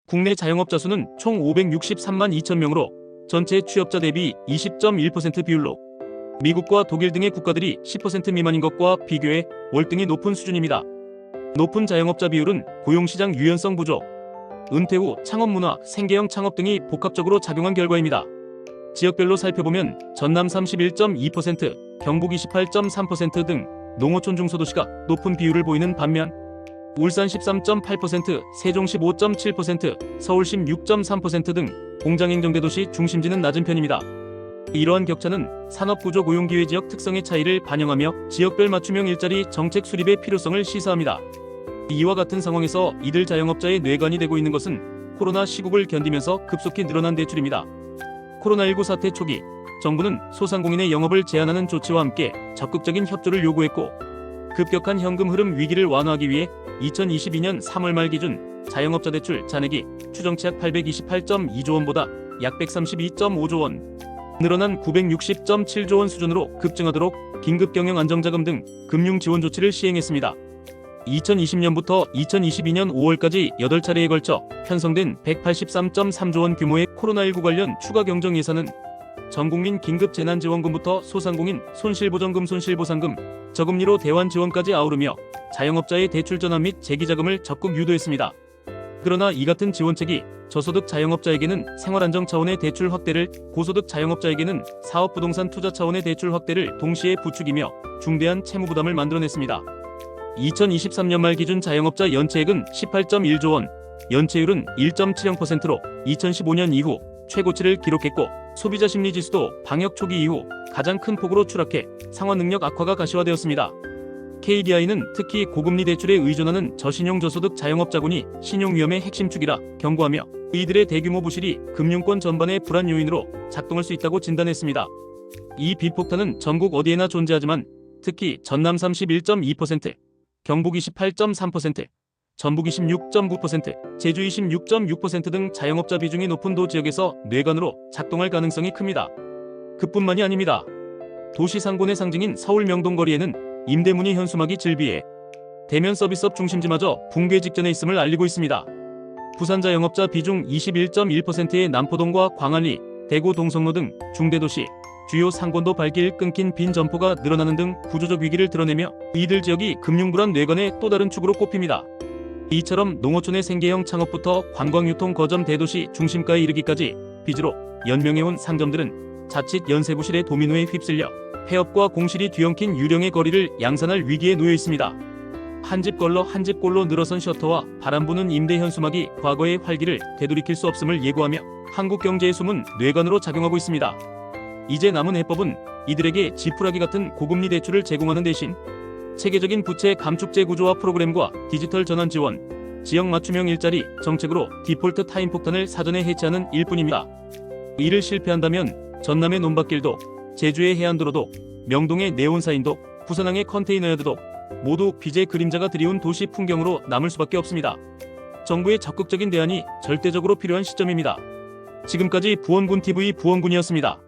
국내 자영업자 수는 총 563만 2천 명으로 전체 취업자 대비 20.1% 비율로 미국과 독일 등의 국가들이 10% 미만인 것과 비교해 월등히 높은 수준입니다. 높은 자영업자 비율은 고용시장 유연성 부족, 은퇴 후 창업 문화, 생계형 창업 등이 복합적으로 작용한 결과입니다. 지역별로 살펴보면 전남 31.2%, 경북 28.3% 등 농어촌 중소도시가 높은 비율을 보이는 반면 울산 13.8%, 세종 15.7%, 서울 16.3% 등 공장행정대도시 중심지는 낮은 편입니다. 이러한 격차는 산업구조 고용기회 지역 특성의 차이를 반영하며 지역별 맞춤형 일자리 정책 수립의 필요성을 시사합니다. 이와 같은 상황에서 이들 자영업자의 뇌관이 되고 있는 것은 코로나 시국을 견디면서 급속히 늘어난 대출입니다. 코로나19 사태 초기, 정부는 소상공인의 영업을 제한하는 조치와 함께 적극적인 협조를 요구했고 급격한 현금 흐름 위기를 완화하기 위해 2022년 3월 말 기준 자영업자 대출 잔액이 추정치 약 828.2조 원보다 약 132.5조 원, 늘어난 960.7조 원 수준으로 급증하도록 긴급경영안정자금 등 금융지원 조치를 시행했습니다. 2020년부터 2022년 5월까지 8차례에 걸쳐 편성된 183.3조 원 규모의 코로나19 관련 추가 경정 예산은 전국민 긴급재난지원금부터 소상공인 손실보전금, 손실보상금, 저금리로 대환지원까지 아우르며 자영업자의 대출 전환 및 재기자금을 적극 유도했습니다. 그러나 이 같은 지원책이 저소득 자영업자에게는 생활안정 차원의 대출 확대를, 고소득 자영업자에게는 사업부동산 투자 차원의 대출 확대를 동시에 부추기며 중대한 채무부담을 만들어냈습니다. 2023년 말 기준 자영업자 연체액은 18.1조 원, 연체율은 1.70%로 2015년 이후 최고치를 기록했고 소비자 심리지수도 방역 초기 이후 가장 큰 폭으로 추락해 상환 능력 악화가 가시화되었습니다. KDI는 특히 고금리 대출에 의존하는 저신용 저소득 자영업자군이 신용 위험의 핵심 축이라 경고하며 이들의 대규모 부실이 금융권 전반의 불안 요인으로 작동할 수 있다고 진단했습니다. 이 빚폭탄은 전국 어디에나 존재하지만 특히 전남 31.2%, 경북 28.3%, 전북 26.9%, 제주 26.6% 등 자영업자 비중이 높은 도 지역에서 뇌관으로 작동할 가능성이 큽니다. 그뿐만이 아닙니다. 도시 상권의 상징인 서울 명동거리에는 임대문의 현수막이 즐비해 대면 서비스업 중심지마저 붕괴 직전에 있음을 알리고 있습니다. 부산 자영업자 비중 21.1%의 남포동과 광안리, 대구 동성로 등 중대도시, 주요 상권도 발길 끊긴 빈 점포가 늘어나는 등 구조적 위기를 드러내며 이들 지역이 금융불안 뇌관의 또 다른 축으로 꼽힙니다. 이처럼 농어촌의 생계형 창업부터 관광유통 거점 대도시 중심가에 이르기까지 빚으로 연명해온 상점들은 자칫 연쇄부실의 도미노에 휩쓸려 폐업과 공실이 뒤엉킨 유령의 거리를 양산할 위기에 놓여 있습니다. 한 집 걸러 한 집 골로 늘어선 셔터와 바람부는 임대 현수막이 과거의 활기를 되돌이킬 수 없음을 예고하며 한국 경제의 숨은 뇌관으로 작용하고 있습니다. 이제 남은 해법은 이들에게 지푸라기 같은 고금리 대출을 제공하는 대신 체계적인 부채 감축제 구조화 프로그램과 디지털 전환 지원, 지역 맞춤형 일자리 정책으로 디폴트 타임 폭탄을 사전에 해체하는 일뿐입니다. 이를 실패한다면 전남의 논밭길도, 제주의 해안도로도, 명동의 네온사인도, 부산항의 컨테이너야드도 모두 빚의 그림자가 드리운 도시 풍경으로 남을 수밖에 없습니다. 정부의 적극적인 대안이 절대적으로 필요한 시점입니다. 지금까지 부원군TV 부원군이었습니다.